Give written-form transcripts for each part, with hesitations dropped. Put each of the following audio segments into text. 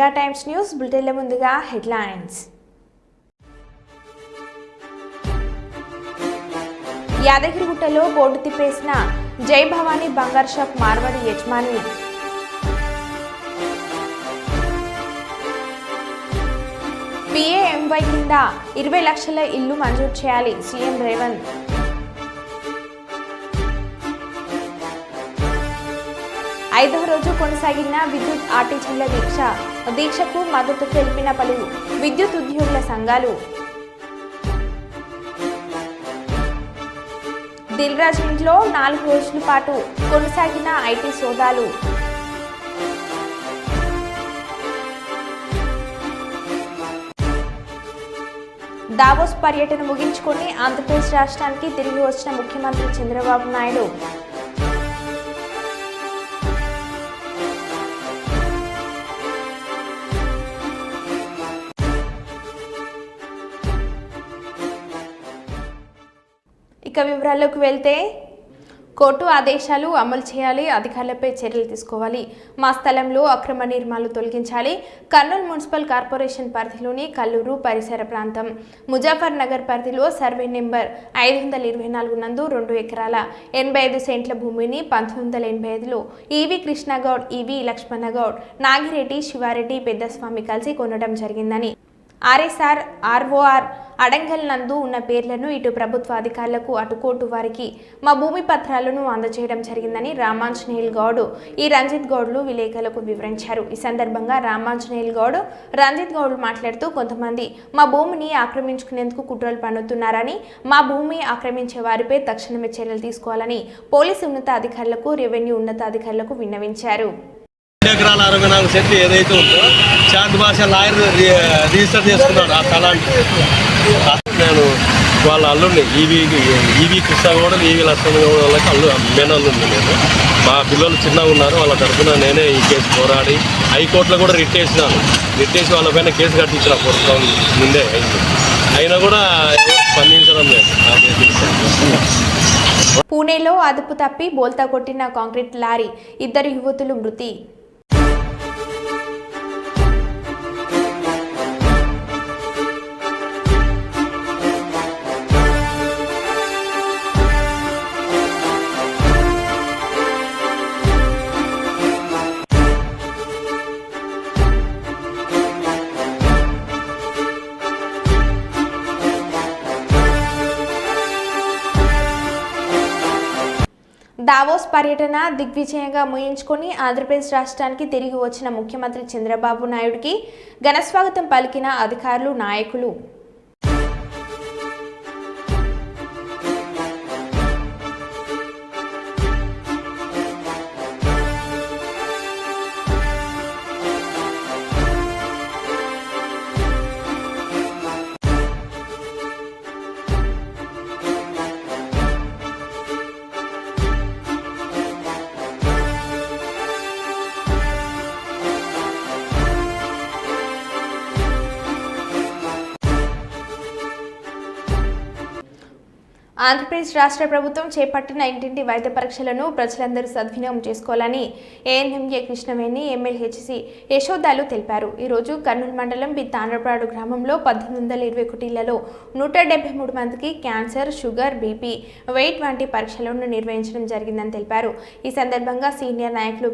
Mega times news బులెటిన్ల ముందుగా headlines. యాదగిరిగుట్టలో board తిప్పేసిన జై భవానీ బంగారు షాప్ మార్వాడి యజమాని. PAMY కింద 20 లక్షల ఇల్లు మంజూరు చేయాలి సీఎం రేవంత్. ఐదవ రోజు కొనసాగిన విద్యుత్ ఆర్టీసీల దీక్షకు మద్దతు తెలిపిన పలు విద్యుత్ ఉద్యోగుల సంఘాలు. దిల్రాజ్ ఇంట్లో 4 రోజుల పాటు కొనసాగిన ఐటీ సోదాలు. దావోస్ పర్యటన ముగించుకొని ఆంధ్రప్రదేశ్ రాష్ట్రానికి తిరిగి వచ్చిన ముఖ్యమంత్రి చంద్రబాబు నాయుడు. ఇక వివరాల్లోకి వెళ్తే, కోర్టు ఆదేశాలు అమలు చేయాలి, అధికారులపై చర్యలు తీసుకోవాలి, మా స్థలంలో అక్రమ నిర్మాణాలు తొలగించాలి. కర్నూలు మున్సిపల్ కార్పొరేషన్ పరిధిలోని కల్లూరు పరిసర ప్రాంతం ముజాఫర్ నగర్ పరిధిలో సర్వే నెంబర్ 524 నందు 2 ఎకరాల 85 సెంట్ల భూమిని 1985లో ఈవి కృష్ణగౌడ్, ఈవి లక్ష్మణగౌడ్, నాగిరెడ్డి, శివారెడ్డి, పెద్దస్వామి కలిసి కొనడం జరిగిందని RSR ROR అడంగల్ నందు ఉన్న పేర్లను ఇటు ప్రభుత్వ అధికారులకు అటు కోర్టు వారికి మా భూమి పత్రాలను అందజేయడం జరిగిందని రామాంజనేయులు గౌడ్, రంజిత్ గౌడ్లు విలేకరులకు వివరించారు. ఈ సందర్భంగా రామాంజనేయులు గౌడ్, రంజిత్ గౌడ్లు మాట్లాడుతూ, కొంతమంది మా భూమిని ఆక్రమించుకునేందుకు కుట్రలు పన్నుతున్నారని, మా భూమి ఆక్రమించే వారిపై తక్షణమే చర్యలు తీసుకోవాలని పోలీసు ఉన్నతాధికారులకు, రెవెన్యూ ఉన్నతాధికారులకు విన్నవించారు. ఎకరాల 64 సెంట్లు ఏదైతే ఉందో శాంతి భాష లాయర్ రిజిస్టర్ చేసుకున్నాడు ఆ స్థలాన్ని. నేను వాళ్ళ అల్లుడిని ఈవి కృష్ణగౌడ, ఈవి లక్ష్మణగౌడ వాళ్ళకి మేనల్లుండి. నేను మా పిల్లలు చిన్నగా ఉన్నారు, వాళ్ళ తరఫున నేనే ఈ కేసు పోరాడి హైకోర్టులో కూడా రిట్ వేసి వాళ్ళపైన కేసు కట్టించిన ప్రభుత్వం ముందే అయింది. అయినా కూడా స్పందించడం లేదు. పూణేలో అదుపు తప్పి బోల్తా కొట్టిన కాంక్రీట్ లారీ, 2 యువతులు మృతి. దావోస్ పర్యటన దిగ్విజయంగా ముగించుకొని ఆంధ్రప్రదేశ్ రాష్ట్రానికి తిరిగి వచ్చిన ముఖ్యమంత్రి చంద్రబాబు నాయుడుకి ఘనస్వాగతం పలికిన అధికారులు, నాయకులు. ఆంధ్రప్రదేశ్ రాష్ట్ర ప్రభుత్వం చేపట్టిన ఇంటింటి వైద్య పరీక్షలను ప్రజలందరూ సద్వినియోగం చేసుకోవాలని ANMA కృష్ణవేణి, MLHC యశోదాలు తెలిపారు. ఈరోజు కర్నూలు మండలం తాండ్రపాడు గ్రామంలో 1821 ఇళ్లలో 173 మందికి క్యాన్సర్, షుగర్, BP, వెయిట్ వంటి పరీక్షలను నిర్వహించడం జరిగిందని తెలిపారు. ఈ సందర్భంగా సీనియర్ నాయకులు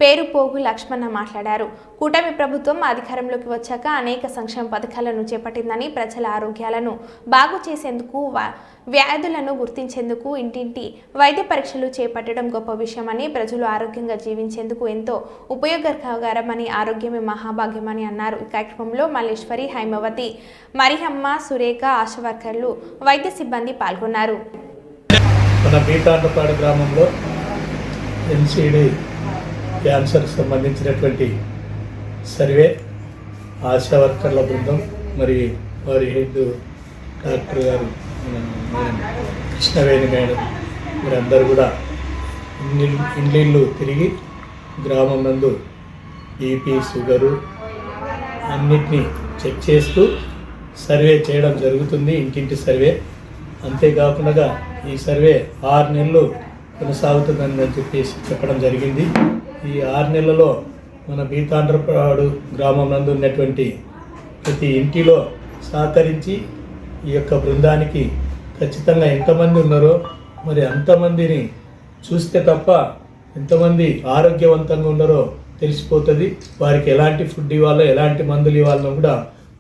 పేరుపోగు లక్ష్మణ మాట్లాడారు. కూటమి ప్రభుత్వం అధికారంలోకి వచ్చాక అనేక సంక్షేమ పథకాలను చేపట్టిందని, ప్రజల ఆరోగ్యాలను బాగు చేసేందుకు, వ్యాధులను గుర్తించేందుకు ఇంటింటి వైద్య పరీక్షలు చేపట్టడం గొప్ప విషయమని, ప్రజలు ఆరోగ్యంగా జీవించేందుకు ఎంతో ఉపయోగకరమని, ఆరోగ్యమే మహాభాగ్యమని అన్నారు. ఈ కార్యక్రమంలో మల్లేశ్వరి, హైమవతి, మరియమ్మ, సురేఖ, ఆశా వర్కర్లు, వైద్య సిబ్బంది పాల్గొన్నారు. గ్రామంలో NCD క్యాన్సర్ సంబంధించినటువంటి సర్వే, ఆశా వర్కర్ల బృందం, మరి వారి హెడ్ డాక్టర్ గారు కృష్ణవేణి మేడం, మీరందరూ కూడా ఇండ్లు తిరిగి గ్రామం నందు BP, షుగరు అన్నిటినీ చెక్ చేస్తూ సర్వే చేయడం జరుగుతుంది. ఇంటింటి సర్వే. అంతేకాకుండా ఈ సర్వే 6 నెలలు కొనసాగుతుందని చెప్పేసి చెప్పడం జరిగింది. ఈ 6 నెలలలో మన బీతాండ్రపాడు గ్రామం నందు ఉన్నటువంటి ప్రతి ఇంటిలో సహకరించి ఈ యొక్క బృందానికి ఖచ్చితంగా ఎంతమంది ఉన్నారో మరి అంతమందిని చూస్తే తప్ప ఎంతమంది ఆరోగ్యవంతంగా ఉన్నారో తెలిసిపోతుంది. వారికి ఎలాంటి ఫుడ్ ఇవ్వాలో ఎలాంటి మందులు ఇవ్వాలో కూడా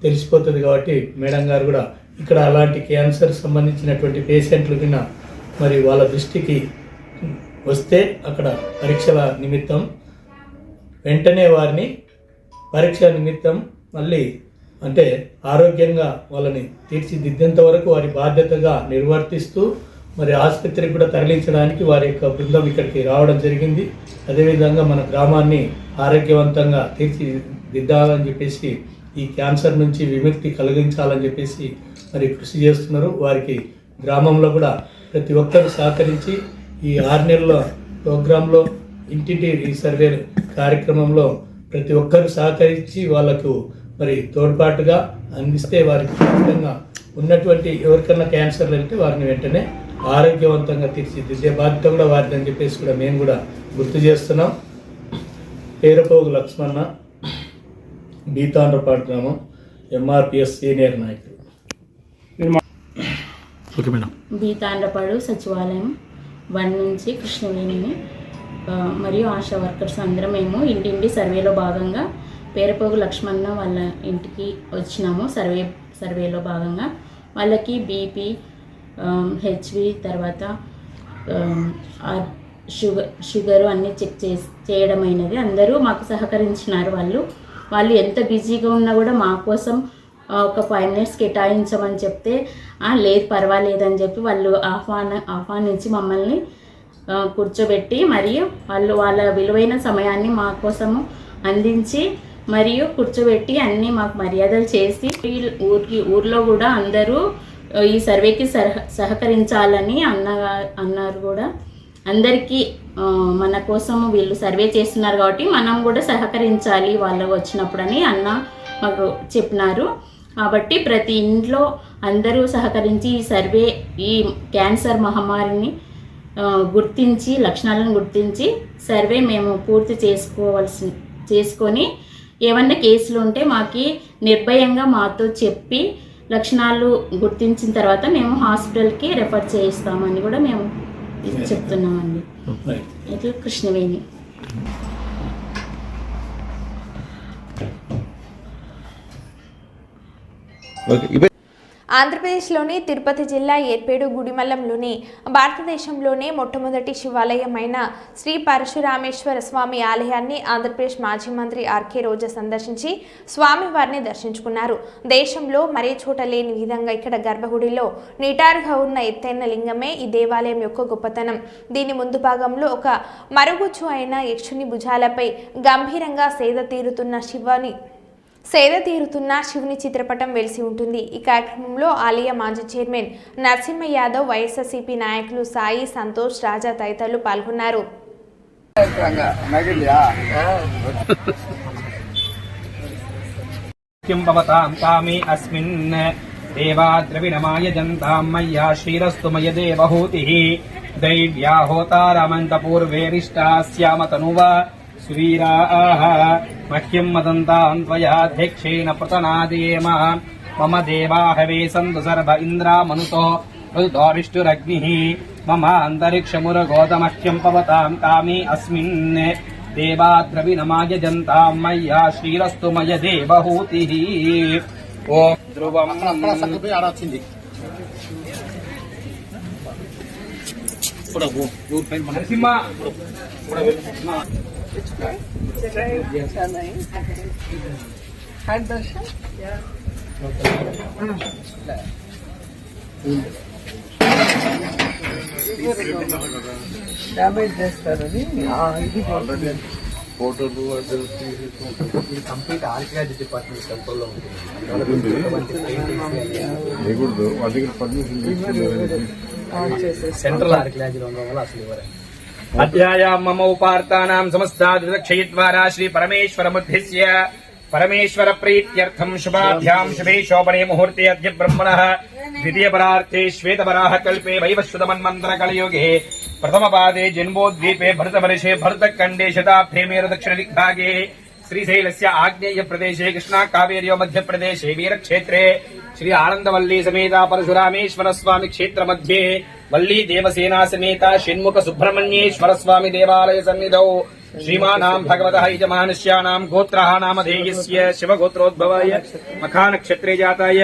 తెలిసిపోతుంది. కాబట్టి మేడం గారు కూడా ఇక్కడ అలాంటి క్యాన్సర్ సంబంధించినటువంటి పేషెంట్లు కింద మరి వాళ్ళ దృష్టికి వస్తే అక్కడ పరీక్షల నిమిత్తం వెంటనే వారిని పరీక్ష నిమిత్తం మళ్ళీ అంటే ఆరోగ్యంగా వాళ్ళని తీర్చిదిద్దేంత వరకు వారి బాధ్యతగా నిర్వర్తిస్తూ మరి ఆసుపత్రికి కూడా తరలించడానికి వారి యొక్క బృందం ఇక్కడికి రావడం జరిగింది. అదేవిధంగా మన గ్రామాన్ని ఆరోగ్యవంతంగా తీర్చిదిద్దాలని చెప్పేసి ఈ క్యాన్సర్ నుంచి విముక్తి కలిగించాలని చెప్పేసి మరి కృషి చేస్తున్నారు. వారికి గ్రామంలో కూడా ప్రతి ఒక్కరు సహకరించి ఈ 6 నెలల ప్రోగ్రాంలో ఇంటింటి సర్వే కార్యక్రమంలో ప్రతి ఒక్కరు సహకరించి వాళ్ళకు మరి తోడ్పాటుగా అందిస్తే వారికి ఖచ్చితంగా ఉన్నటువంటి ఎవరికన్నా క్యాన్సర్ వెళ్తే వారిని వెంటనే ఆరోగ్యవంతంగా తీర్చిదిద్దే బాధ్యత కూడా వారిదని చెప్పేసి కూడా మేము కూడా గుర్తు చేస్తున్నాం. పేరపోగు లక్ష్మణ, బీతాండ్రపాడు గ్రామం, ఎంఆర్పిఎస్ సీనియర్ నాయకులు. Okay madam. బీతాండ్రపాడు సచివాలయం 1 నుంచి కృష్ణవేణిని మరియు ఆశా వర్కర్స్ అందరం మేము ఇంటింటి సర్వేలో భాగంగా పేరపోగు లక్ష్మణ వాళ్ళ ఇంటికి వచ్చినాము. సర్వేలో భాగంగా వాళ్ళకి బీపీ, హెచ్వి, తర్వాత షుగరు అన్నీ చెక్ చేయడం అయినది. అందరూ మాకు సహకరించినారు. వాళ్ళు ఎంత బిజీగా ఉన్నా కూడా మా కోసం ఒక 5 మినిట్స్ కేటాయించమని చెప్తే లేదు పర్వాలేదని చెప్పి వాళ్ళు ఆహ్వానించి మమ్మల్ని కూర్చోబెట్టి మరియు వాళ్ళ విలువైన సమయాన్ని మా కోసము అందించి మరియు కూర్చోబెట్టి అన్నీ మాకు మర్యాదలు చేసి ఊర్లో కూడా అందరూ ఈ సర్వేకి సహకరించాలని అన్నారు కూడా. అందరికీ మన కోసము వీళ్ళు సర్వే చేస్తున్నారు కాబట్టి మనం కూడా సహకరించాలి వాళ్ళు వచ్చినప్పుడని మాకు చెప్పినారు. కాబట్టి ప్రతి ఇంట్లో అందరూ సహకరించి ఈ క్యాన్సర్ మహమ్మారిని గుర్తించి లక్షణాలను గుర్తించి సర్వే మేము పూర్తి చేసుకొని ఏమన్నా కేసులు ఉంటే మాకు నిర్భయంగా మాతో చెప్పి లక్షణాలు గుర్తించిన తర్వాత మేము హాస్పిటల్కి రెఫర్ చేయిస్తామని కూడా మేము చెప్తున్నామండి. ఇట్లా కృష్ణవేణి. ఆంధ్రప్రదేశ్లోని తిరుపతి జిల్లా ఏర్పేడు గుడిమల్లంలోని భారతదేశంలోనే మొట్టమొదటి శివాలయమైన శ్రీ పరశురామేశ్వర స్వామి ఆలయాన్ని ఆంధ్రప్రదేశ్ మాజీ మంత్రి ఆర్కే రోజా సందర్శించి స్వామివారిని దర్శించుకున్నారు. దేశంలో మరే చోట లేని విధంగా ఇక్కడ గర్భగుడిలో నిటారుగా ఉన్న ఎత్తైన లింగమే ఈ దేవాలయం యొక్క గొప్పతనం. దీని ముందు భాగంలో ఒక మరుగుజ్జు అయిన యక్షుని భుజాలపై గంభీరంగా సేద తీరుతున్న శివుని చిత్రపటం వెలిసి ఉంటుంది. ఈ కార్యక్రమంలో ఆలయ మాజీ చైర్మన్ నరసింహ యాదవ్, వైఎస్ఆర్సీపీ నాయకులు సాయి, సంతోష్, రాజా తదితరులు పాల్గొన్నారు. सुवीराः मह्यं मदन्तां त्वयाध्यक्षेण प्रतनादेम मम देवाः वे सन्तु सर्व इन्द्रामनुतो ऋतुविष्टुरग्निः मम अन्तरिक्षमुरगोतमह्यं पवतां कामे अस्मिन् देवाद्रविणमाय जन्तां मय्या श्रीरस्तु मय देवहूतिः ॐ ध्रुवम् नरसिंह డ్యామేజ్ చేస్తారని ఇది ఫోటోలు కంప్లీట్ ఆర్కియాలజీ డిపార్ట్మెంట్ కంట్రోల్లో ఉంటుంది. సెంట్రల్ ఆర్కియాలజీలో ఉండడం వల్ల అసలు ఇవ్వరు. అధ్యాయాం మమ ఉపార్తానాం సమస్తాద్విదక్షయద్వారా శ్రీ పరమేశ్వరముద్దిశ్య పరమేశ్వర ప్రీత్యర్థం శుభాభ్యాం శుభే శోభనే ముహూర్తే అద్య బ్రహ్మణః ద్వితీయ పరార్థే శ్వేతవరాహ కల్పే వైవస్వత మన్వంతర కలియుగే ప్రథమ పాదే జన్మోద్వీపే భరతవర్షే భరతఖండే శతాబ్దే మేరు దక్షిణ దిగ్భాగే श्रीशैलस्य आग्नेय प्रदेशे कृष्णा कावेर्यो मध्य प्रदेशे वीरक्षेत्रे श्री आनंदवल्ली समेता परशुरामेश्वर स्वामी क्षेत्र मध्ये वल्ली देवसेना समेता षण्मुख सुब्रह्मण्येश्वर स्वामी देवालय सन्निधौ श्रीमानां भगवतः यजमानस्यानां गोत्रः नामधेयस्य शिवगोत्रोद्भवाय मखानक्षत्रे जाताय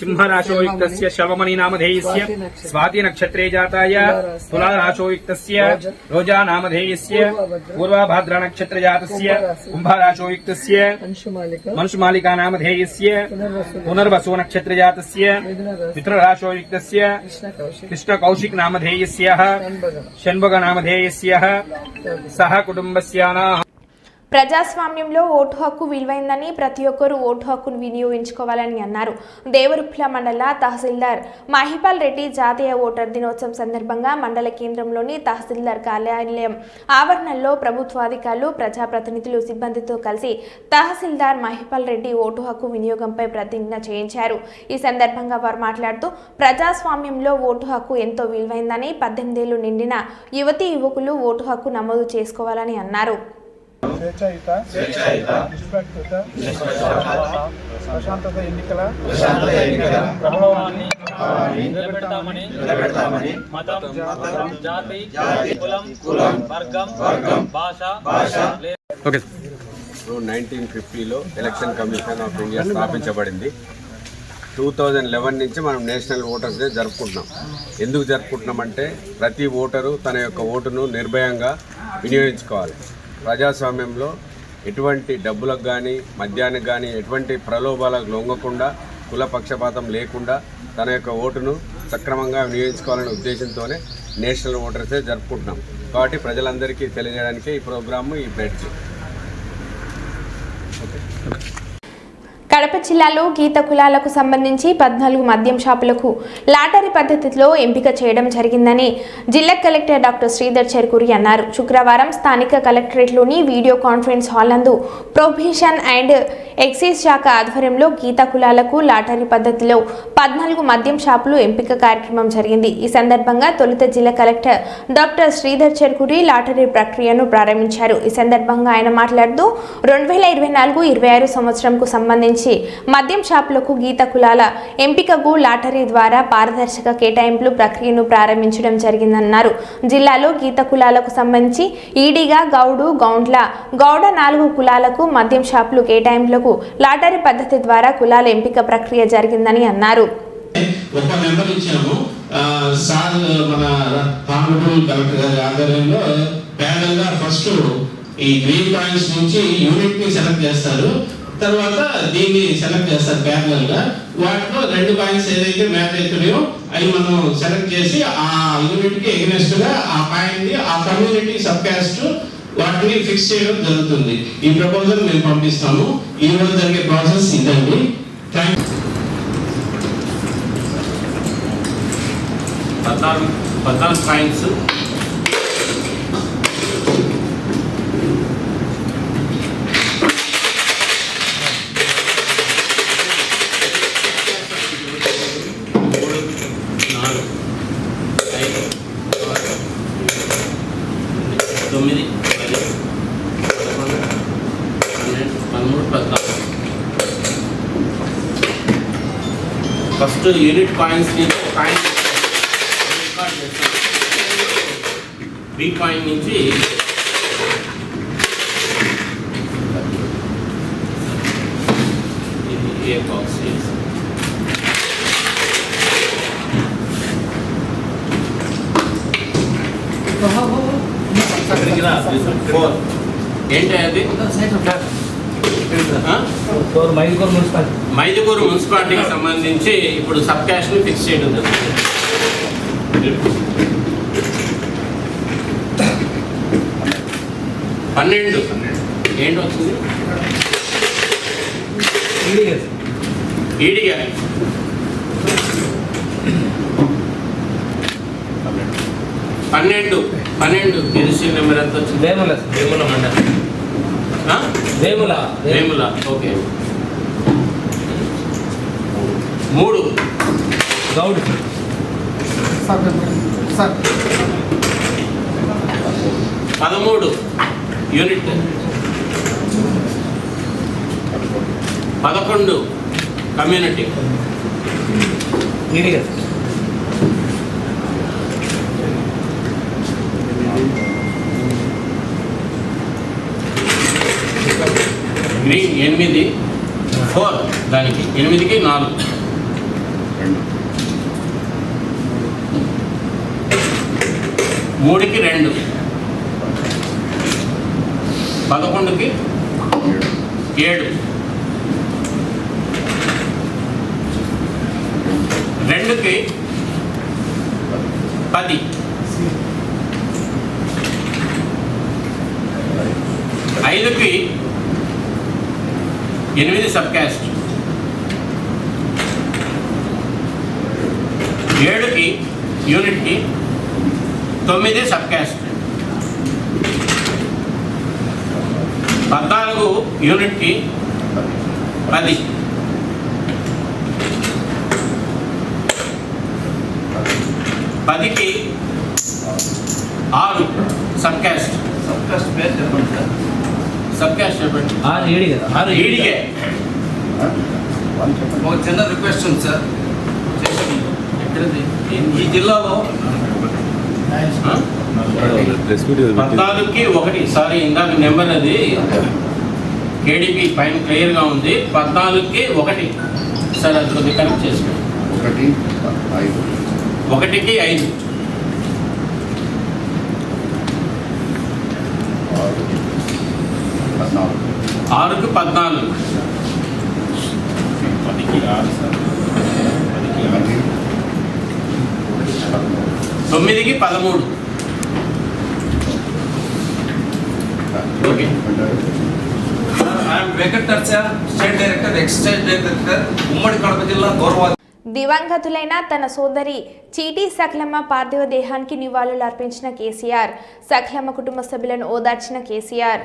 सिंहराशोयुक्तस्य शवमणि नामधेयस्य स्वाति नक्षत्रे जाताय तुलाराशोयुक्तस्य रोजा नामधेयस्य पूर्वाभाद्रा नक्षत्रे जातस्य कुम्भराशोयुक्तस्य मंशुमालिका नामधेयस्य पुनर्वसु नक्षत्रे जातस्य मित्रराशोयुक्तस्य कृष्णकौशिक नामधेयस्य शन्भग नामधेयस्य सह कुटुंबस्याना। ప్రజాస్వామ్యంలో ఓటు హక్కు విలువైందని ప్రతి ఒక్కరూ ఓటు హక్కును వినియోగించుకోవాలని అన్నారు. దేవరుప్ల మండల తహసీల్దార్ మహిపాల్ రెడ్డి జాతీయ ఓటర్ దినోత్సవం సందర్భంగా మండల కేంద్రంలోని తహసీల్దార్ కార్యాలయం ఆవరణలో ప్రభుత్వాధికారులు, ప్రజాప్రతినిధులు, సిబ్బందితో కలిసి తహసీల్దార్ మహిపాల్ రెడ్డి ఓటు హక్కు వినియోగంపై ప్రతిజ్ఞ చేయించారు. ఈ సందర్భంగా వారు మాట్లాడుతూ ప్రజాస్వామ్యంలో ఓటు హక్కు ఎంతో విలువైందని, 18 ఏళ్లు నిండిన యువతీ యువకులు ఓటు హక్కు నమోదు చేసుకోవాలని అన్నారు. ప్రశాంతత ఎన్నికల ప్రభావాన్ని నిలబెడతామని మతం, జాతి, కులం, వర్గం, భాష 1950లో ఎలక్షన్ కమిషన్ ఆఫ్ ఇండియా స్థాపించబడింది. 2011 నుంచి మనం నేషనల్ ఓటర్స్ డే జరుపుకుంటున్నాం. ఎందుకు జరుపుకుంటున్నామంటే ప్రతి ఓటరు తన యొక్క ఓటును నిర్భయంగా వినియోగించుకోవాలి. ప్రజాస్వామ్యంలో ఎటువంటి డబ్బులకు కానీ మద్యానికి కానీ ఎటువంటి ప్రలోభాలకు లొంగకుండా, కుల పక్షపాతం లేకుండా తన యొక్క ఓటును సక్రమంగా వినియోగించుకోవాలనే ఉద్దేశంతోనే నేషనల్ ఓటర్స్ డే జరుపుకుంటున్నాం. కాబట్టి ప్రజలందరికీ తెలియజేయడానికి ఈ ప్రోగ్రాము, ఈ ప్రెడ్జ్. కడప జిల్లాలో గీత కులాలకు సంబంధించి 14 మద్యం షాపులకు లాటరీ పద్ధతిలో ఎంపిక చేయడం జరిగిందని జిల్లా కలెక్టర్ డాక్టర్ శ్రీధర్ చెర్కూరి అన్నారు. శుక్రవారం స్థానిక కలెక్టరేట్లోని వీడియో కాన్ఫరెన్స్ హాల్ నందు ప్రొహిబిషన్ అండ్ ఎక్సైజ్ శాఖ ఆధ్వర్యంలో గీత కులాలకు లాటరీ పద్ధతిలో 14 మద్యం షాపులు ఎంపిక కార్యక్రమం జరిగింది. ఈ సందర్భంగా తొలుత జిల్లా collector doctor Sridhar Cherukuri lottery ప్రక్రియను ప్రారంభించారు. ఈ సందర్భంగా ఆయన మాట్లాడుతూ 2024-26 సంవత్సరంకు సంబంధించి మద్యం షాపులకు గీత కులాల ఎంపికకు లాటరీ ద్వారా పారదర్శక కేటాయింపులు ప్రక్రియను ప్రారంభించడం జరిగిందన్నారు. జిల్లాలో గీత కులాలకు సంబంధించి ఈడిగా గౌడు, గౌండ్ల, గౌడ 4 కులాలకు మద్యం షాపులు కేటాయింపులకు లాటరీ పద్ధతి ద్వారా కులాల ఎంపిక ప్రక్రియ జరిగిందని అన్నారు. ఒక నెంబర్ ఇచ్చాము సార్, మన హానరబుల్ కలెక్టర్ గారి ఆధ్వర్యంలో ప్యానల్ గా ఫస్ట్ ఈ గ్రీన్ పాయింట్స్ నుంచి యూనిట్ ని సెలెక్ట్ చేస్తారు. తర్వాత దీన్ని సెలెక్ట్ చేస్తారు ప్యానల్ గా. వాటిలో 2 పాయింట్స్ ఏదైతే మ్యాచ్ అవుతున్నాయో అవి మనం సెలెక్ట్ చేసి ఆ యూనిట్ కి ఎగ్నెస్ట్ గా ఆ పాయింట్ ని ఆ కమ్యూనిటీ సబ్ కాస్ట్ వాటిని ఫిక్స్ చేయడం జరుగుతుంది. ఈ ప్రపోజల్ మేము పంపిస్తాము. ఈ రోజు జరిగే ప్రాసెస్ ఇదండి. 14 పాయింట్స్ ఫస్ట్ యూనిట్ పాయింట్స్ నుంచి పాయింట్ రికార్డ్ చేస్తాం. బి పాయింట్ నుంచి ఇది ఏ బాక్స్ ఏంటి అది? మైదుకూరు మున్సిపాలిటీకి సంబంధించి ఇప్పుడు సబ్ క్యాష్ ని ఫిక్స్ చేయడం జరుగుతుంది. 12 ఏంటి వచ్చింది? ఈడిగా 12 రిజిస్ట్రేషన్ నెంబర్ ఎంత వచ్చింది? వేముల మండలం Vemula. Okay. 3 Goud 13 unit 11 community. Green 8, 4 దానికి 8కి 4, 3కి 2, 11కి 7, 2కి 10, 5కి 8 సబ్ క్యాస్ట్, 7కి యూనిట్కి 9 సబ్ క్యాస్ట్, 14 యూనిట్కి 10, 10కి 6 సబ్ క్యాస్ట్. సబ్ క్యాస్ట్ చెప్పండి. 6 ఈడిగే. ఒక చిన్న రిక్వెస్ట్ ఉంది సార్, ఈ జిల్లాలో 14కి 1, సారీ ఇందాక నెంబర్ అది కేడిపి పైన క్లియర్గా ఉంది. 14కి 1 సార్, అది కొద్దిగా కనెక్ట్ చేసుకోండి. 1కి 5, 6కి 14, 9కి 13. Okay. Venkat Narsa, state director, ex state director, ఉమ్మడి కడప జిల్లా గౌరవ. దివంగతులైన తన సోదరి చీటీ సకలమ్మ పార్థివ దేహానికి నివాళులు అర్పించిన కేసీఆర్, సకలమ్మ కుటుంబ సభ్యులను ఓదార్చిన కేసీఆర్.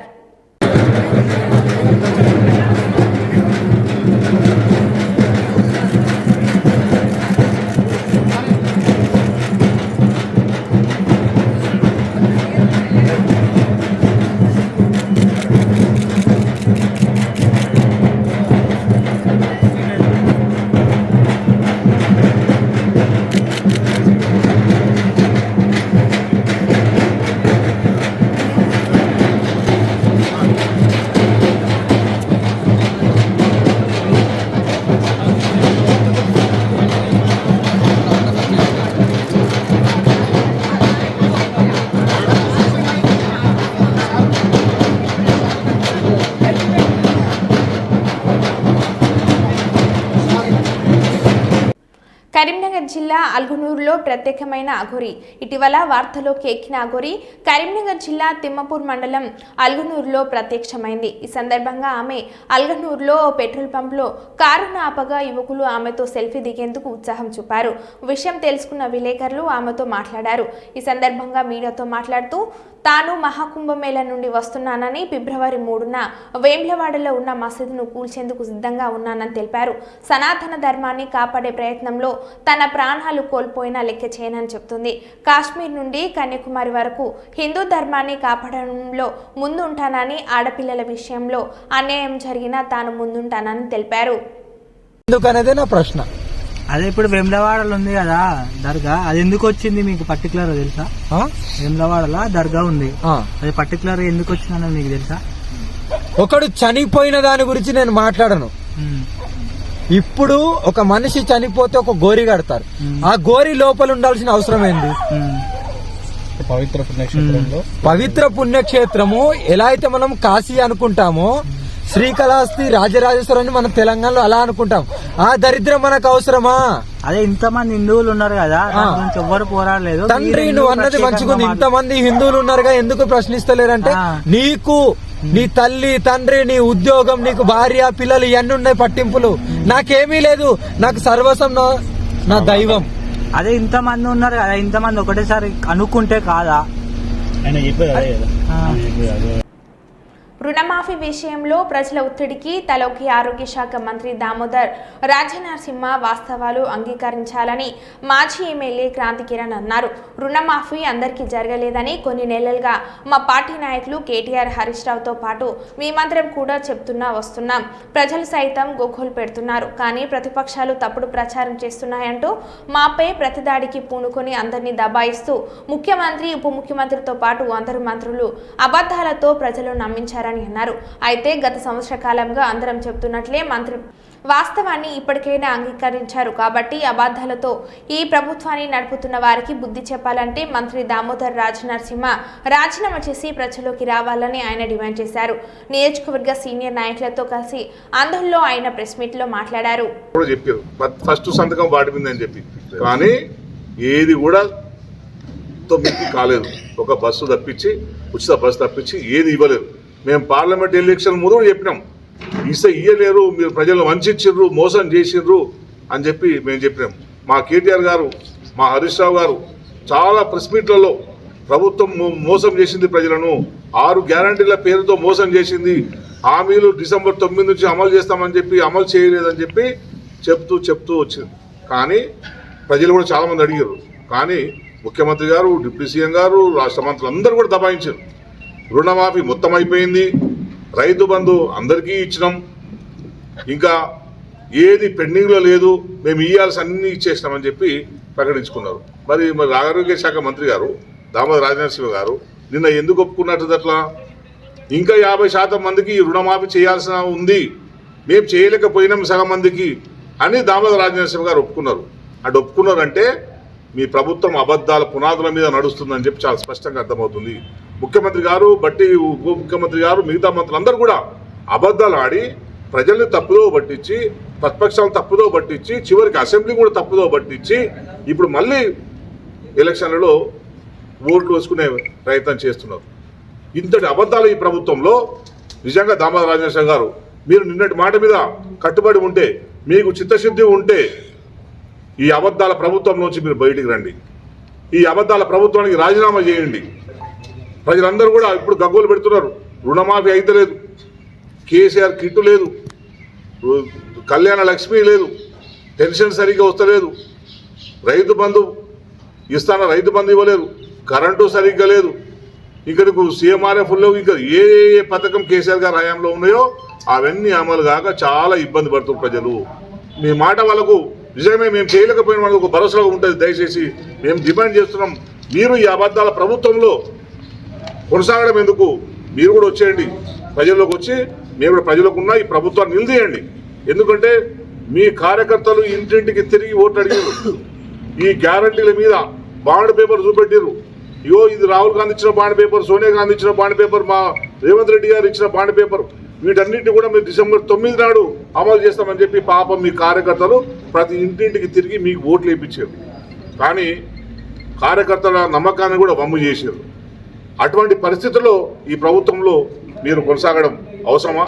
కరీంనగర్ జిల్లా అల్గునూరులో ప్రత్యేకమైన అఘోరి. ఇటీవల వార్తలోకి ఎక్కిన అఘోరి కరీంనగర్ జిల్లా తిమ్మపూర్ మండలం అల్గునూరులో ప్రత్యక్షమైంది. ఈ సందర్భంగా ఆమె అల్గనూరులో పెట్రోల్ పంప్లో కారును ఆపగా యువకులు ఆమెతో సెల్ఫీ దిగేందుకు ఉత్సాహం చూపారు. విషయం తెలుసుకున్న విలేకరులు ఆమెతో మాట్లాడారు. ఈ సందర్భంగా మీడియాతో మాట్లాడుతూ తాను మహాకుంభమేళ నుండి వస్తున్నానని, ఫిబ్రవరి 3న వేమ్లవాడలో ఉన్న మసీదును కూల్చేందుకు సిద్ధంగా ఉన్నానని తెలిపారు. సనాతన ధర్మాన్ని కాపాడే ప్రయత్నంలో తన ప్రాణాలు కోల్పోయినా లెక్క చేయనని చెబుతుంది. కాశ్మీర్ నుండి కన్యాకుమారి వరకు హిందూ ధర్మాన్ని కాపాడడంలో ముందుంటానని, ఆడపిల్లల విషయంలో అన్యాయం జరిగినా తాను ముందుంటానని తెలిపారు. ఎందుకనేదే నా ప్రశ్న. అదే ఇప్పుడు వేములవాడలో ఉంది కదా దర్గా, అది ఎందుకు వచ్చింది మీకు పర్టికులర్ తెలుసా? వేములవాడలో దర్గా ఉంది, అది పర్టికులర్ ఎందుకు వచ్చిందని మీకు తెలుసా? ఒకడు చనిపోయిన దాని గురించి నేను మాట్లాడను. ఇప్పుడు ఒక మనిషి చనిపోతే ఒక గోరి కడతారు, ఆ గోరి లోపల ఉండాల్సిన అవసరం ఏంది? పవిత్ర పుణ్యక్షేత్రము ఎలా అయితే మనం కాశీ అనుకుంటామో, శ్రీకాళహస్తి రాజరాజేశ్వరాన్ని మనం తెలంగాణలో అలా అనుకుంటాం. ఆ దరిద్రం మనకు అవసరమా? అదే ఇంతమంది హిందువులు ఉన్నారు కదా, ఎవ్వరు పోరాడలేదు. తండ్రి నువ్వు అన్నది మంచిగుంది, ఇంతమంది హిందువులు ఉన్నారుగా ఎందుకు ప్రశ్నిస్తలేరంటే, నీకు నీ తల్లి తండ్రి, నీ ఉద్యోగం, నీకు భార్య పిల్లలు ఇవన్నీ ఉన్నాయి పట్టింపులు. నాకేమీ లేదు, నాకు సర్వస్వం నా దైవం. అదే ఇంతమంది ఉన్నారు కదా, ఇంతమంది ఒకటేసారి అనుకుంటే కాదా? రుణమాఫీ విషయంలో ప్రజల ఒత్తిడికి తలొగ్గి ఆరోగ్య శాఖ మంత్రి దామోదర్ రాజనరసింహ వాస్తవాలు అంగీకరించాలని మాజీ ఎమ్మెల్యే క్రాంతి కిరణ్ అన్నారు. రుణమాఫీ అందరికీ జరగలేదని కొన్ని నెలలుగా మా పార్టీ నాయకులు కేటీఆర్, హరీష్ రావుతో పాటు మేమందరం కూడా వస్తున్నాం. ప్రజలు సైతం గోఖోలు పెడుతున్నారు. కానీ ప్రతిపక్షాలు తప్పుడు ప్రచారం చేస్తున్నాయంటూ మాపై ప్రతిదాడికి పూనుకొని అందరినీ దబాయిస్తూ ముఖ్యమంత్రి, ఉప ముఖ్యమంత్రితో పాటు అందరు మంత్రులు అబద్ధాలతో ప్రజలు నమ్మించారని అన్నారు. అయితే గత సంవత్సర కాలంగా అందరం చెబుతున్నట్లే మంత్రి వాస్తవాన్ని ఇప్పటికైనా అంగీకరించారు. కాబట్టి అబద్ధాలతో ఈ ప్రభుత్వాన్ని నడుపుతున్న వారికి బుద్ధి చెప్పాలంటే మంత్రి దామోదర్ రాజనరసింహ రాజీనామా చేసి ప్రజల్లోకి రావాలని ఆయన డిమాండ్ చేశారు. నియోజకవర్గ సీనియర్ నాయకులతో కలిసి ఆందోళనలో ఆయన ప్రెస్ మీట్ లో మాట్లాడారు. ఫస్ట్ సంతకం వాటి మీద అని చెప్పి, కానీ ఏది కూడా మీకు కాలేదు. ఒక బస్సు తప్పించి, ఉచిత బస్సు తప్పించి ఏది ఇవ్వలేదు. మేము పార్లమెంట్ ఎలక్షన్ ముందు చెప్పినాం, ఇయ్యలేరు, మీరు ప్రజలను వంచిర్రు, మోసం చేసిర్రు అని చెప్పి మేము చెప్పినాం. మా కేటీఆర్ గారు, మా హరీష్ రావు గారు చాలా ప్రెస్ మీట్లలో ప్రభుత్వం మోసం చేసింది, ప్రజలను 6 గ్యారంటీల పేరుతో మోసం చేసింది, హామీలు డిసెంబర్ 9 నుంచి అమలు చేస్తామని చెప్పి అమలు చేయలేదని చెప్పి చెప్తూ వచ్చింది. కానీ ప్రజలు కూడా చాలామంది అడిగారు. కానీ ముఖ్యమంత్రి గారు, డిప్యూటీ సీఎం గారు, రాష్ట్ర మంత్రులు అందరూ కూడా దబాయించారు. రుణమాఫీ మొత్తం అయిపోయింది, రైతు బంధు అందరికీ ఇచ్చినాం, ఇంకా ఏది పెండింగ్లో లేదు, మేము ఇవ్వాల్సి అన్నీ ఇచ్చేసినామని చెప్పి ప్రకటించుకున్నారు. మరి ఆరోగ్య శాఖ మంత్రి గారు దామోదర్ రాజనరసింహ గారు నిన్న ఎందుకు ఒప్పుకున్నట్టు అట్లా? ఇంకా 50% మందికి రుణమాఫీ చేయాల్సిన ఉంది, మేము చేయలేకపోయినాం సగం మందికి అని దామోదర్ రాజనరసింహ గారు ఒప్పుకున్నారు. అటు ఒప్పుకున్నారంటే మీ ప్రభుత్వం అబద్ధాల పునాదుల మీద నడుస్తుందని చెప్పి చాలా స్పష్టంగా అర్థమవుతుంది. ముఖ్యమంత్రి గారు, బట్టి ఉప ముఖ్యమంత్రి గారు, మిగతా మంత్రులందరూ కూడా అబద్ధాలు ఆడి ప్రజల్ని తప్పుదో పట్టించి, ప్రతిపక్షాలను తప్పుదో పట్టించి, చివరికి అసెంబ్లీ కూడా తప్పుదో పట్టించి ఇప్పుడు మళ్ళీ ఎలక్షన్లలో ఓట్లు వేసుకునే ప్రయత్నం చేస్తున్నారు. ఇంతటి అబద్ధాలు ఈ ప్రభుత్వంలో నిజంగా దామోదర్ రాజనరసింహ గారు, మీరు నిన్నటి మాట మీద కట్టుబడి ఉంటే, మీకు చిత్తశుద్ధి ఉంటే ఈ అబద్ధాల ప్రభుత్వం నుంచి మీరు బయటికి రండి. ఈ అబద్ధాల ప్రభుత్వానికి రాజీనామా చేయండి. ప్రజలందరూ కూడా ఇప్పుడు గగ్గోలు పెడుతున్నారు. రుణమాఫీ అయితే లేదు, కేసీఆర్ కిట్టు లేదు, కళ్యాణ లక్ష్మి లేదు, పెన్షన్ సరిగ్గా వస్తలేదు, రైతు బంధు ఇస్తాన రైతు బంధు ఇవ్వలేదు, కరెంటు సరిగ్గా లేదు, ఇంకా నీకు సీఎంఆర్ఎఫ్లో ఇంకా ఏ పథకం కేసీఆర్ గారి హయాంలో ఉన్నాయో అవన్నీ అమలు కాక చాలా ఇబ్బంది పడుతున్నారు ప్రజలు. మీ మాట వాళ్ళకు నిజమే మేము చేయలేకపోయిన వాళ్ళకు భరోసాగా ఉంటుంది. దయచేసి మేము డిమాండ్ చేస్తున్నాం, మీరు ఈ అబద్ధాల ప్రభుత్వంలో కొనసాగడం ఎందుకు? మీరు కూడా వచ్చేయండి, ప్రజల్లోకి వచ్చి మేము కూడా ప్రజలకు ఉన్న ఈ ప్రభుత్వాన్ని నిలదీయండి. ఎందుకంటే మీ కార్యకర్తలు ఇంటింటికి తిరిగి ఓట్లు అడిగారు. ఈ గ్యారంటీల మీద బాండ్ పేపర్ చూపెట్టారు. ఇగో ఇది రాహుల్ గాంధీ ఇచ్చిన బాండ్ పేపర్, సోనియా గాంధీ ఇచ్చిన బాండ్ పేపర్, మా రేవంత్ రెడ్డి గారు ఇచ్చిన బాండ్ పేపర్, వీటన్నిటిని కూడా మీరు డిసెంబర్ 9 నాడు అమలు చేస్తామని చెప్పి పాపం మీ కార్యకర్తలు ప్రతి ఇంటింటికి తిరిగి మీకు ఓట్లు వేయించారు. కానీ కార్యకర్తల నమ్మకాన్ని కూడా వమ్ము చేశారు. అటువంటి పరిస్థితుల్లో ఈ ప్రభుత్వంలో మీరు కొనసాగడం అవసరమా?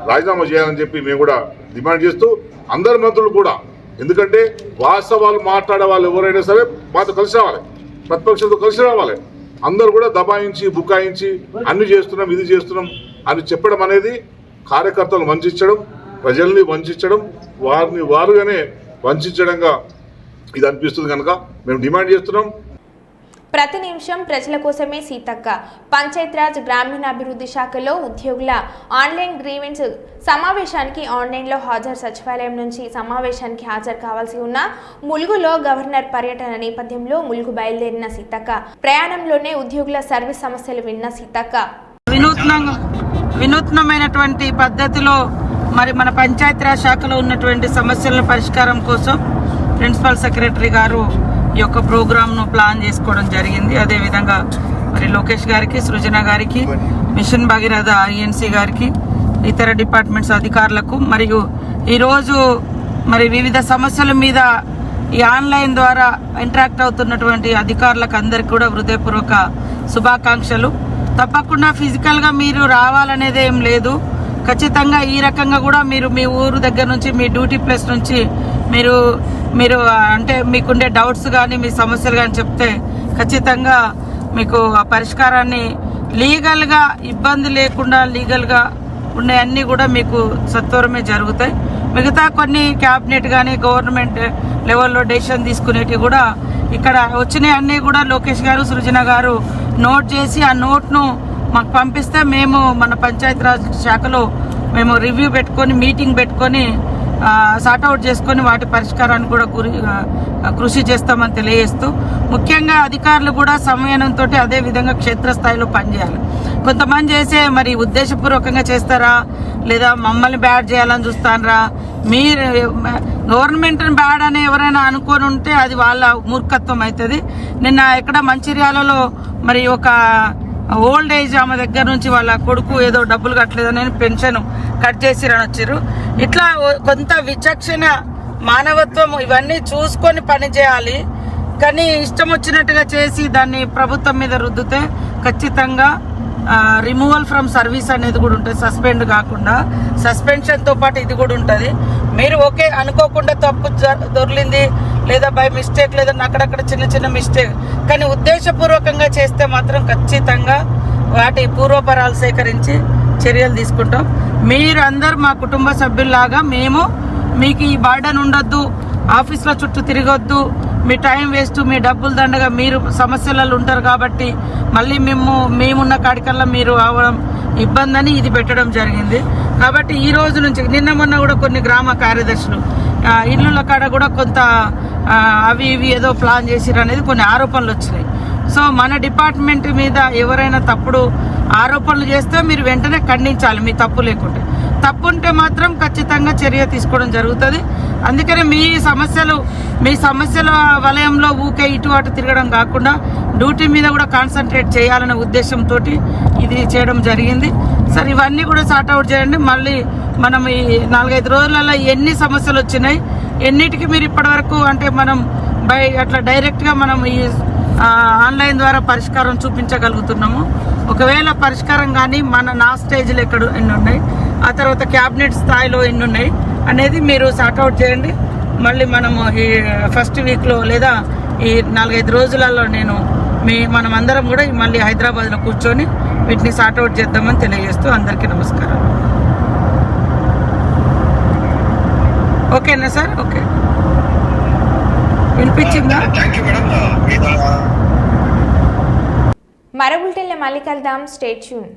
రాజీనామా చేయాలని చెప్పి మేము కూడా డిమాండ్ చేస్తూ, అందరి మంత్రులు కూడా, ఎందుకంటే వాస్తవాలు మాట్లాడే వాళ్ళు ఎవరైనా సరే మాతో కలిసి రావాలి, ప్రతిపక్షంతో కలిసి రావాలి. అందరూ కూడా దబాయించి, బుకాయించి అన్ని చేస్తున్నాం, ఇది చేస్తున్నాం అని చెప్పడం అనేది కార్యకర్తలు వంచడం, ప్రజల్ని వంచడం, వారుగానే వంచడంగా ఇది అనిపిస్తుంది. కనుక మేము డిమాండ్ చేస్తున్నాం. ప్రతి నిమిషం ప్రజల కోసమే సీతక్క. పంచాయతీరాజ్ గ్రామీణాభివృద్ధి శాఖలో ఉద్యోగుల ఆన్లైన్ గ్రీవెన్స్ సమావేశానికి ఆన్లైన్లో హాజరు. సచివాలయం నుంచి సమావేశానికి హాజరు కావాల్సి ఉన్న ములుగులో గవర్నర్ పర్యటన నేపథ్యంలో ములుగు బయలుదేరిన సీతక్క ప్రయాణంలోనే ఉద్యోగుల సర్వీస్ సమస్యలు విన్న సీతక్క వినూత్నమైనటువంటి పద్ధతిలో మరి మన పంచాయతీరాజ్ శాఖలో ఉన్నటువంటి సమస్యల పరిష్కారం కోసం ప్రిన్సిపల్ సెక్రటరీ గారు ఈ యొక్క ప్రోగ్రామ్ను ప్లాన్ చేసుకోవడం జరిగింది. అదేవిధంగా మరి లోకేష్ గారికి, సృజన గారికి, మిషన్ భగీరథ ఐఎన్సీ గారికి, ఇతర డిపార్ట్మెంట్స్ అధికారులకు మరియు ఈరోజు మరి వివిధ సమస్యల మీద ఈ ఆన్లైన్ ద్వారా ఇంటరాక్ట్ అవుతున్నటువంటి అధికారులకు అందరికీ కూడా హృదయపూర్వక శుభాకాంక్షలు. తప్పకుండా ఫిజికల్గా మీరు రావాలనేది ఏం లేదు. ఖచ్చితంగా ఈ రకంగా కూడా మీరు మీ ఊరు దగ్గర నుంచి, మీ డ్యూటీ ప్లేస్ నుంచి మీరు అంటే మీకుండే డౌట్స్ కానీ, మీ సమస్యలు కానీ చెప్తే ఖచ్చితంగా మీకు ఆ పరిష్కారాన్ని లీగల్గా ఇబ్బంది లేకుండా లీగల్గా ఉన్నాయన్నీ కూడా మీకు సత్వరమే జరుగుతాయి. మిగతా కొన్ని క్యాబినెట్ కానీ గవర్నమెంట్ లెవెల్లో డెసిషన్ తీసుకునేటివి కూడా ఇక్కడ వచ్చినాయి అన్నీ కూడా లోకేష్ గారు సృజన గారు నోట్ చేసి ఆ నోట్ను మాకు పంపిస్తే మేము మన పంచాయతీరాజ్ శాఖలో మేము రివ్యూ పెట్టుకొని మీటింగ్ పెట్టుకొని సార్ట్అవుట్ చేసుకొని వాటి పరిష్కారాన్ని కూడా కృషి చేస్తామని తెలియజేస్తూ, ముఖ్యంగా అధికారులు కూడా సమయంతో అదే విధంగా క్షేత్రస్థాయిలో పనిచేయాలి. కొంతమంది చేసే మరి ఉద్దేశపూర్వకంగా చేస్తారా లేదా మమ్మల్ని బ్యాడ్ చేయాలని చూస్తారా, మీరు గవర్నమెంట్ని బ్యాడ్ అని ఎవరైనా అనుకొని ఉంటే అది వాళ్ళ మూర్ఖత్వం అవుతుంది. నిన్న ఎక్కడ మంచిర్యాలలో మరి ఒక ఓల్డ్ ఏజ్ ఆమె దగ్గర నుంచి వాళ్ళ కొడుకు ఏదో డబ్బులు కట్టలేదని పెన్షన్ కట్ చేసిరని వచ్చారు. ఇట్లా కొంత విచక్షణ మానవత్వం ఇవన్నీ చూసుకొని పని చేయాలి. కానీ ఇష్టం వచ్చినట్టుగా చేసి దాన్ని ప్రభుత్వం మీద రుద్దితే ఖచ్చితంగా రిమూవల్ ఫ్రమ్ సర్వీస్ అనేది కూడా ఉంటుంది. సస్పెండ్ కాకుండా సస్పెన్షన్తో పాటు ఇది కూడా ఉంటుంది. మీరు ఓకే అనుకోకుండా తప్పు దొరికింది లేదా బై మిస్టేక్ లేదా అక్కడక్కడ చిన్న చిన్న మిస్టేక్, కానీ ఉద్దేశపూర్వకంగా చేస్తే మాత్రం ఖచ్చితంగా వాటి పూర్వపరాలు సేకరించి చర్యలు తీసుకుంటాం. మీరందరూ మా కుటుంబ సభ్యుల్లాగా మేము మీకు ఈ బర్డన్ ఉండొద్దు, ఆఫీస్లో చుట్టూ తిరగొద్దు, మీ టైం వేస్ట్, మీ డబ్బులు దండగా మీరు సమస్యలలో ఉంటారు కాబట్టి మళ్ళీ మేమున్న కాడికల్లా మీరు అవడం ఇబ్బంది అని ఇది పెట్టడం జరిగింది. కాబట్టి ఈ రోజు నుంచి నిన్న మొన్న కూడా కొన్ని గ్రామ కార్యదర్శులు ఇళ్ళ కాడ కూడా కొంత అవి ఇవి ఏదో ప్లాన్ చేసిరు అనేది కొన్ని ఆరోపణలు వచ్చినాయి. సో మన డిపార్ట్మెంట్ మీద ఎవరైనా తప్పుడు ఆరోపణలు చేస్తే మీరు వెంటనే ఖండించాలి, మీ తప్పు లేకుంటే. తప్పు ఉంటే మాత్రం ఖచ్చితంగా చర్య తీసుకోవడం జరుగుతుంది. అందుకని మీ సమస్యల వలయంలో ఊకే ఇటు అటు తిరగడం కాకుండా డ్యూటీ మీద కూడా కాన్సన్ట్రేట్ చేయాలనే ఉద్దేశంతో ఇది చేయడం జరిగింది. సార్ ఇవన్నీ కూడా సార్ట్అవుట్ చేయండి. మళ్ళీ మనం ఈ 4-5 రోజులలో ఎన్ని సమస్యలు వచ్చినాయి, ఎన్నిటికీ మీరు ఇప్పటివరకు అంటే మనం అట్లా డైరెక్ట్గా మనం ఈ ఆన్లైన్ ద్వారా పరిష్కారం చూపించగలుగుతున్నాము. ఒకవేళ పరిష్కారం కానీ నా స్టేజ్లో ఎన్ని ఉన్నాయి, ఆ తర్వాత క్యాబినెట్ స్థాయిలో ఎన్ని ఉన్నాయి అనేది మీరు సార్ట్అవుట్ చేయండి. మళ్ళీ మనము ఈ ఫస్ట్ వీక్లో లేదా ఈ 4-5 రోజులలో మనం అందరం కూడా మళ్ళీ హైదరాబాద్లో కూర్చొని వీటిని సార్ట్అవుట్ చేద్దామని తెలియజేస్తూ అందరికీ నమస్కారం. ఓకేనా సార్? ఓకే, వినిపించిందా? మరో బులెటిన్లో మళ్ళీ కలుద్దాం. Stay tune.